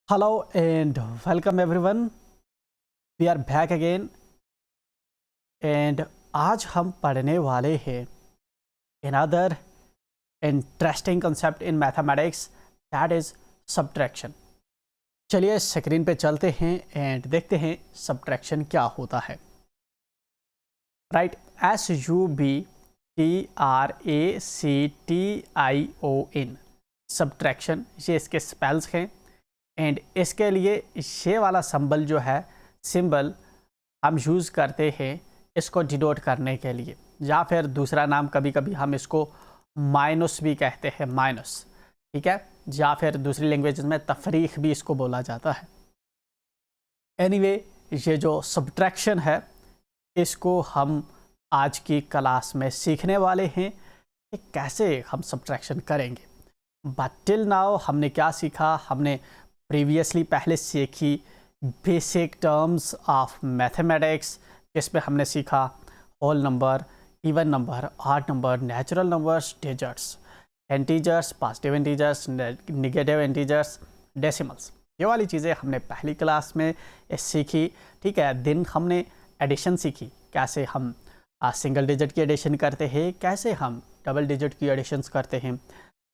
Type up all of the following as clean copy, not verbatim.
Hello and welcome everyone. We are back again and आज हम पढ़ने वाले हैं another interesting concept in mathematics that is subtraction. चलिए स्क्रीन पे चलते हैं एंड देखते हैं subtraction क्या होता है. राइट, SUBTRACTION subtraction ये इसके स्पेल्स हैं. एंड इसके लिए ये वाला सिंबल जो है सिंबल हम यूज़ करते हैं इसको डिनोट करने के लिए, या फिर दूसरा नाम कभी कभी हम इसको माइनस भी कहते हैं, माइनस. ठीक है, या फिर दूसरी लैंग्वेज में तफरीक भी इसको बोला जाता है. एनीवे, ये जो सब्ट्रैक्शन है इसको हम आज की क्लास में सीखने वाले हैं कि कैसे हम सब्ट्रैक्शन करेंगे. बट टिल नाउ हमने क्या सीखा? हमने प्रीवियसली पहले सीखी बेसिक टर्म्स ऑफ मैथमेटिक्स, जिसमें हमने सीखा whole number, even number, odd number, natural numbers, digits, integers, positive integers, negative integers, decimals. ये वाली चीज़ें हमने पहली क्लास में सीखी. ठीक है, दिन हमने एडिशन सीखी, कैसे हम सिंगल डिजिट की एडिशन करते हैं, कैसे हम डबल डिजिट की एडिशंस करते हैं,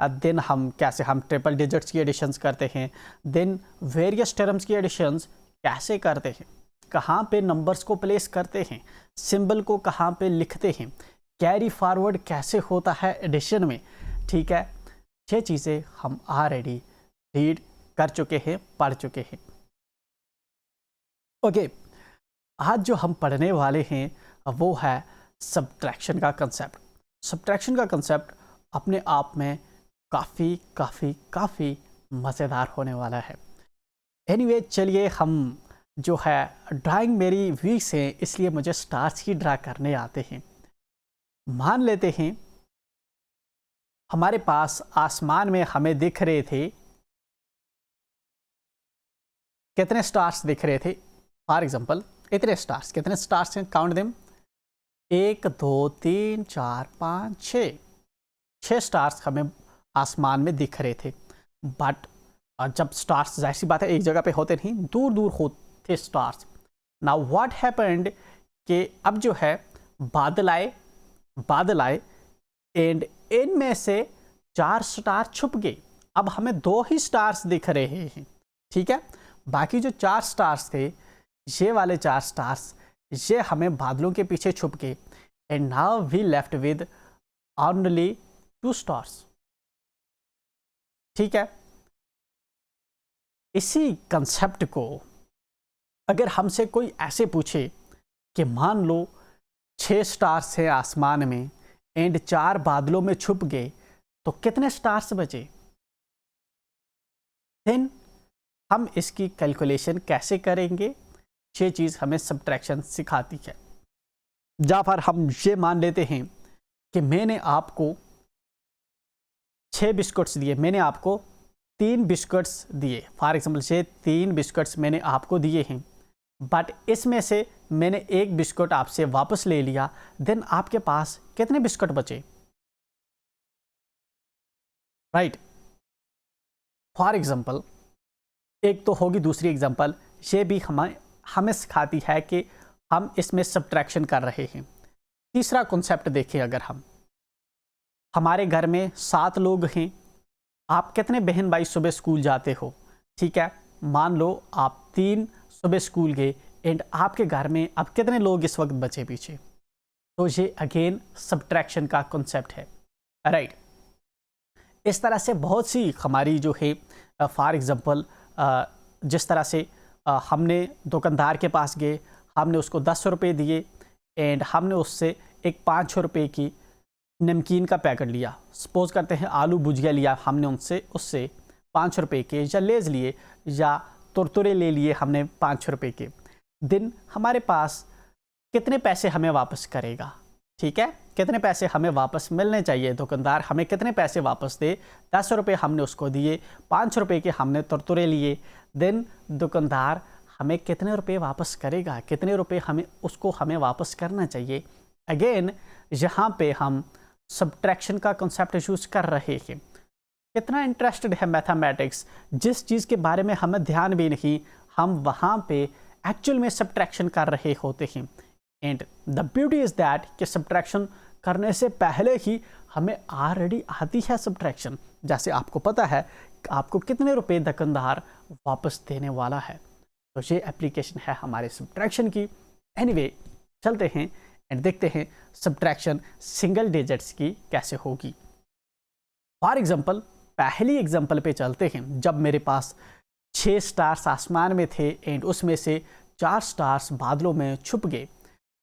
दिन हम कैसे हम ट्रिपल डिजिट्स की एडिशंस करते हैं, दिन वेरियस टर्म्स की एडिशंस कैसे करते हैं, कहाँ पे नंबर्स को प्लेस करते हैं, सिंबल को कहाँ पे लिखते हैं, कैरी फॉरवर्ड कैसे होता है एडिशन में. ठीक है, ये चीज़ें हम ऑलरेडी रीड कर चुके हैं, पढ़ चुके हैं. ओके, आज जो हम पढ़ने वाले हैं वो है सब्ट्रैक्शन का कंसेप्ट. सब्ट्रैक्शन का कंसेप्ट अपने आप में काफ़ी मज़ेदार होने वाला है. एनीवे, चलिए हम जो है ड्राइंग मेरी वीक से, इसलिए मुझे स्टार्स ही ड्रा करने आते हैं. मान लेते हैं हमारे पास आसमान में हमें दिख रहे थे, कितने स्टार्स दिख रहे थे? फॉर एग्जांपल इतने स्टार्स, कितने स्टार्स हैं? Count them. 1 2 3 4 5 6 स्टार्स हमें आसमान में दिख रहे थे. बट जब स्टार्स, जाहिर सी बात है, एक जगह पे होते नहीं, दूर दूर होते स्टार्स. नाउ व्हाट हैपेंड कि अब जो है बादल आए एंड इनमें से 4 स्टार छुप गए. अब हमें 2 ही स्टार्स दिख रहे हैं. ठीक है, बाकी जो 4 स्टार्स थे, ये वाले 4 स्टार्स, ये हमें बादलों के पीछे छुप गए. And now we left with only 2 stars. ठीक है, इसी कंसेप्ट को अगर हमसे कोई ऐसे पूछे कि मान लो 6 स्टार्स हैं आसमान में एंड 4 बादलों में छुप गए, तो कितने स्टार्स बचे? देन हम इसकी कैलकुलेशन कैसे करेंगे, ये चीज़ हमें सब्ट्रैक्शन सिखाती है. या फिर हम ये मान लेते हैं कि मैंने आपको 6 बिस्कुट्स दिए, मैंने आपको 3 बिस्कुट्स दिए. फॉर एग्जाम्पल ये 3 बिस्कुट्स मैंने आपको दिए हैं, बट इसमें से मैंने 1 बिस्कुट आपसे वापस ले लिया. देन आपके पास कितने बिस्कुट बचे? राइट. फॉर एग्जाम्पल एक तो होगी, दूसरी एग्जाम्पल ये भी हमें सिखाती है कि हम इसमें सब्ट्रैक्शन कर रहे हैं. तीसरा कॉन्सेप्ट देखें, अगर हमारे घर में 7 लोग हैं, आप कितने बहन भाई सुबह स्कूल जाते हो? ठीक है, मान लो आप 3 सुबह स्कूल गए एंड आपके घर में अब कितने लोग इस वक्त बचे पीछे? तो ये अगेन सब्ट्रैक्शन का कॉन्सेप्ट है. राइट. इस तरह से बहुत सी हमारी जो है, फॉर एग्जांपल जिस तरह से हमने दुकानदार के पास गए, हमने उसको 10 रुपये दिए एंड हमने उससे एक 5 रुपये की नमकीन का पैकेट लिया. सपोज करते हैं आलू भुजिया लिया हमने उससे 5 रुपये के, या लेज़ लिए, या कुरकुरे ले लिए हमने 5 रुपये के. दिन हमारे पास कितने पैसे हमें वापस करेगा? ठीक है, कितने पैसे हमें वापस मिलने चाहिए? दुकानदार हमें कितने पैसे वापस दे? 10 रुपये हमने उसको दिए, 5 रुपये के हमने कुरकुरे लिए. देन दुकानदार हमें कितने रुपए वापस करेगा? कितने रुपए हमें वापस करना चाहिए? अगेन यहाँ पे हम सब्ट्रैक्शन का कॉन्सेप्ट यूज़ कर रहे हैं. कितना इंटरेस्टेड है मैथमेटिक्स, जिस चीज़ के बारे में हमें ध्यान भी नहीं, हम वहाँ पे एक्चुअल में सब्ट्रैक्शन कर रहे होते हैं। And the beauty is that कि सब्ट्रैक्शन करने से पहले ही हमें ऑलरेडी आती है सब्ट्रैक्शन। जैसे आपको पता है कि आपको कितने रुपए दुकानदार वापस देने वाला है, तो ये एप्लीकेशन है हमारे सब्ट्रैक्शन की। एनीवे, चलते हैं एंड देखते हैं सब्ट्रैक्शन सिंगल डिजिट्स की कैसे होगी। फॉर एग्जांपल, पहली एग्जांपल पे चलते हैं। जब मेरे पास 6 स्टार्स आसमान में थे एंड उसमें से 4 स्टार्स बादलों में छुप गए,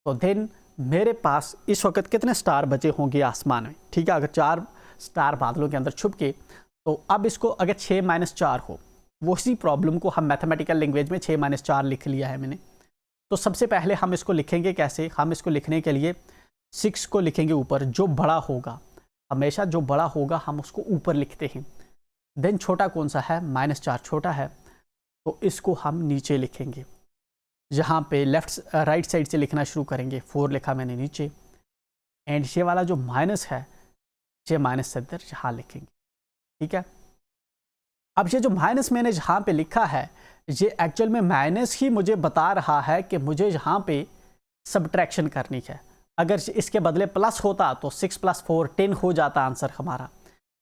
तो देन मेरे पास इस वक्त कितने स्टार बचे होंगे आसमान में? ठीक है, अगर 4 स्टार बादलों के अंदर छुप गए, तो अब इसको अगर 6 - 4 हो, वो उसी प्रॉब्लम को हम मैथमेटिकल लैंग्वेज में 6 - 4 लिख लिया है मैंने। तो सबसे पहले हम इसको लिखेंगे कैसे? हम इसको लिखने के लिए 6 को लिखेंगे ऊपर, जो बड़ा होगा, हमेशा जो बड़ा होगा हम उसको ऊपर लिखते हैं। देन छोटा कौन सा है? -4 छोटा है, तो इसको हम नीचे लिखेंगे। जहाँ पे राइट साइड से लिखना शुरू करेंगे, 4 लिखा मैंने नीचे, एंड ये वाला जो माइनस है, ये माइनस से इधर यहाँ लिखेंगे। ठीक है, अब ये जो माइनस मैंने जहाँ पे लिखा है, ये एक्चुअल में माइनस ही मुझे बता रहा है कि मुझे यहाँ पे सब्ट्रैक्शन करनी है। अगर इसके बदले प्लस होता तो 6 + 4 10 हो जाता आंसर हमारा,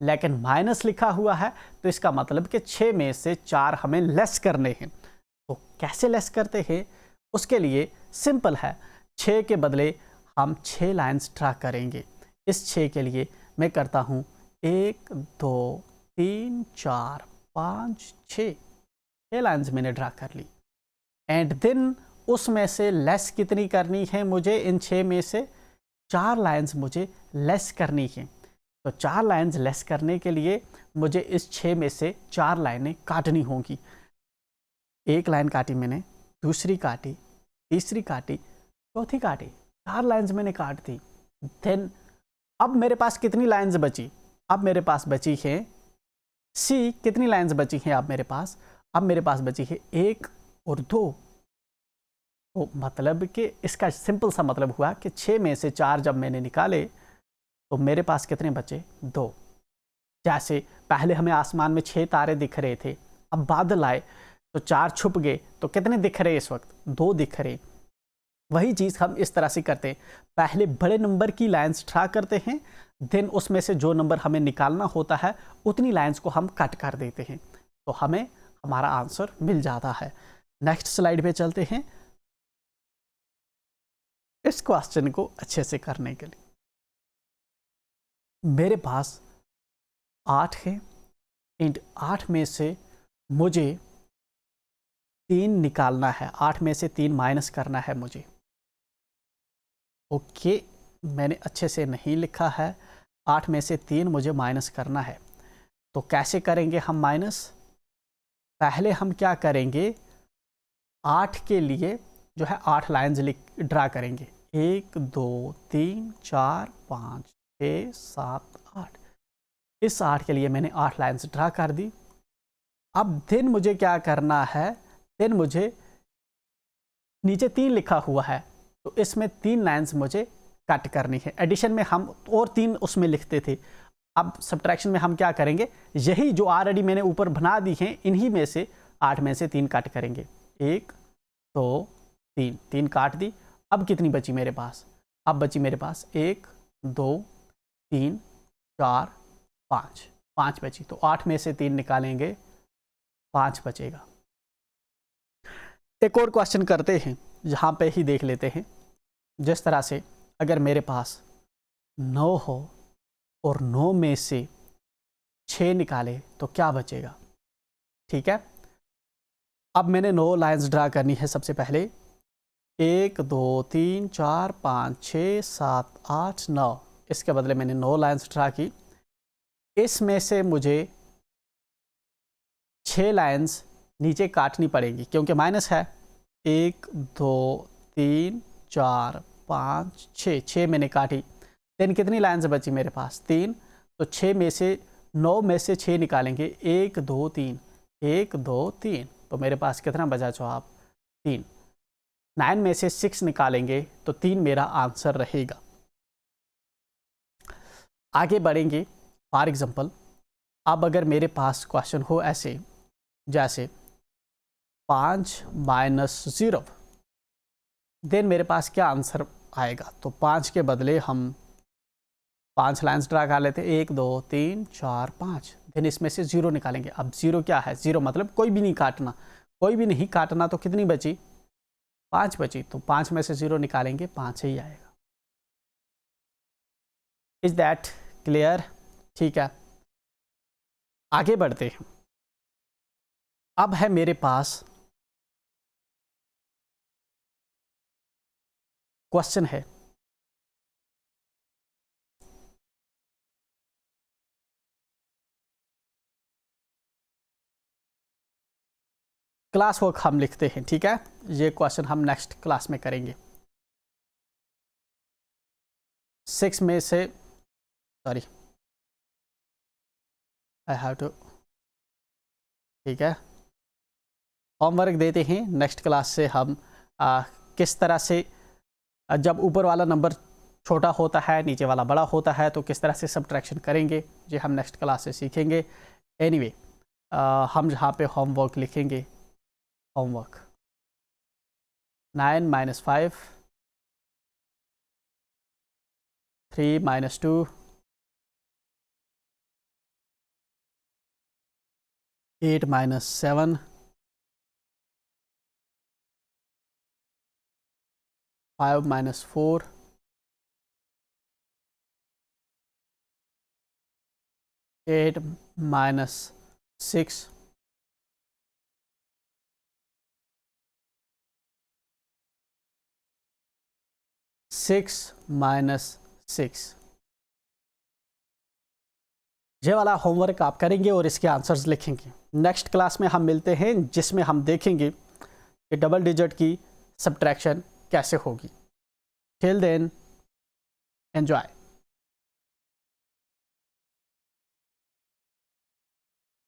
लेकिन माइनस लिखा हुआ है, तो इसका मतलब कि 6 में से 4 हमें लेस करने हैं। तो कैसे लेस करते हैं? उसके लिए सिंपल है, 6 के बदले हम 6 लाइन्स ड्रा करेंगे। इस 6 के लिए मैं करता हूँ 1 2 3 4 5 6 लाइन्स मैंने ड्रा कर ली। एंड देन उसमें से लेस कितनी करनी है मुझे? इन 6 में से 4 लाइन्स मुझे लेस करनी है। तो 4 लाइन्स लेस करने के लिए मुझे इस 6 में से 4 लाइनें काटनी होंगी। एक लाइन काटी मैंने, दूसरी काटी, तीसरी काटी, चौथी काटी, 4 लाइन्स मैंने काट दी। देन अब मेरे पास कितनी लाइन्स बची? अब मेरे पास बची है सी। कितनी लाइन्स बची हैं अब मेरे पास? अब मेरे पास बची है 1 और 2। तो मतलब कि इसका सिंपल सा मतलब हुआ कि 6 में से 4 जब मैंने निकाले, तो मेरे पास कितने बचे? 2। जैसे पहले हमें आसमान में 6 तारे दिख रहे थे, अब बादल आए तो 4 छुप गए, तो कितने दिख रहे इस वक्त? 2 दिख रहे। वही चीज़ हम इस तरह से करते हैं, पहले बड़े नंबर की लाइन्स ड्रा करते हैं, देन उसमें से जो नंबर हमें निकालना होता है उतनी लाइन्स को हम कट कर देते हैं, तो हमें हमारा आंसर मिल जाता है। नेक्स्ट स्लाइड पे चलते हैं इस क्वेश्चन को अच्छे से करने के लिए। मेरे पास 8 है एंड 8 में से मुझे 3 निकालना है, 8 में से 3 माइनस करना है मुझे। ओके, मैंने अच्छे से नहीं लिखा है, 8 में से 3 मुझे माइनस करना है। तो कैसे करेंगे हम माइनस? पहले हम क्या करेंगे, 8 के लिए जो है 8 लाइन्स ड्रा करेंगे, 1 2 3 4 5 6 7 8। इस 8 के लिए मैंने 8 लाइन्स ड्रा कर दी। अब देन मुझे क्या करना है? देन मुझे नीचे 3 लिखा हुआ है, तो इसमें 3 लाइन्स मुझे कट करनी है। एडिशन में हम और 3 उसमें लिखते थे, अब सब्ट्रैक्शन में हम क्या करेंगे, यही जो ऑलरेडी मैंने ऊपर बना दी हैं, इन्हीं में से 8 में से 3 कट करेंगे। 1 2 3, 3 काट दी। अब कितनी बची मेरे पास? अब बची मेरे पास 1 2 3 4 5, 5 बची। तो 8 में से 3 निकालेंगे, 5 बचेगा। एक और क्वेश्चन करते हैं, जहाँ पे ही देख लेते हैं। जिस तरह से अगर मेरे पास 9 हो और 9 में से 6 निकाले तो क्या बचेगा? ठीक है, अब मैंने 9 लाइन्स ड्रा करनी है। सबसे पहले 1 2 3 4 5 6 7 8 9, इसके बदले मैंने 9 लाइन्स ड्रा की। इसमें से मुझे 6 लाइन्स नीचे काटनी पड़ेगी क्योंकि माइनस है। 1 2 3 4 5 6, 6 मैंने काटी। देन कितनी लाइन्स बची मेरे पास? 3। तो 6 में से 9 में से 6 निकालेंगे, 1 2 3 1 2 3, तो मेरे पास कितना बचा जवाब? 3। 9 में से 6 निकालेंगे तो 3 मेरा आंसर रहेगा। आगे बढ़ेंगे। फॉर एग्जाम्पल अब अगर मेरे पास क्वेश्चन हो ऐसे, जैसे 5 माइनस 0, देन मेरे पास क्या आंसर आएगा? तो 5 के बदले हम 5 लाइन्स ड्रा कर लेते हैं, 1 2 3 4 5, देन इसमें से 0 निकालेंगे। अब 0 क्या है? 0 मतलब कोई भी नहीं काटना, कोई भी नहीं काटना, तो कितनी बची? 5 बची। तो 5 में से 0 निकालेंगे, 5 ही आएगा। Is that clear? ठीक है, आगे बढ़ते हैं। अब है मेरे पास क्वेश्चन है, क्लास वर्क हम लिखते हैं, ठीक है? ये क्वेश्चन हम नेक्स्ट क्लास में करेंगे। 6 में से, सॉरी, आई हैव टू, ठीक है, होमवर्क देते हैं। नेक्स्ट क्लास से हम किस तरह से, जब ऊपर वाला नंबर छोटा होता है, नीचे वाला बड़ा होता है, तो किस तरह से सब्ट्रैक्शन करेंगे, ये हम नेक्स्ट क्लास से सीखेंगे। एनीवे, हम यहाँ पे होमवर्क लिखेंगे। Homework 9 minus 5, 3 minus 2, 8 minus 7, 5 minus 4, 8 minus 6, 6 minus 6। ये वाला होमवर्क आप करेंगे और इसके आंसर्स लिखेंगे। नेक्स्ट क्लास में हम मिलते हैं, जिसमें हम देखेंगे कि डबल डिजिट की सब्ट्रैक्शन कैसे होगी। Till then, enjoy.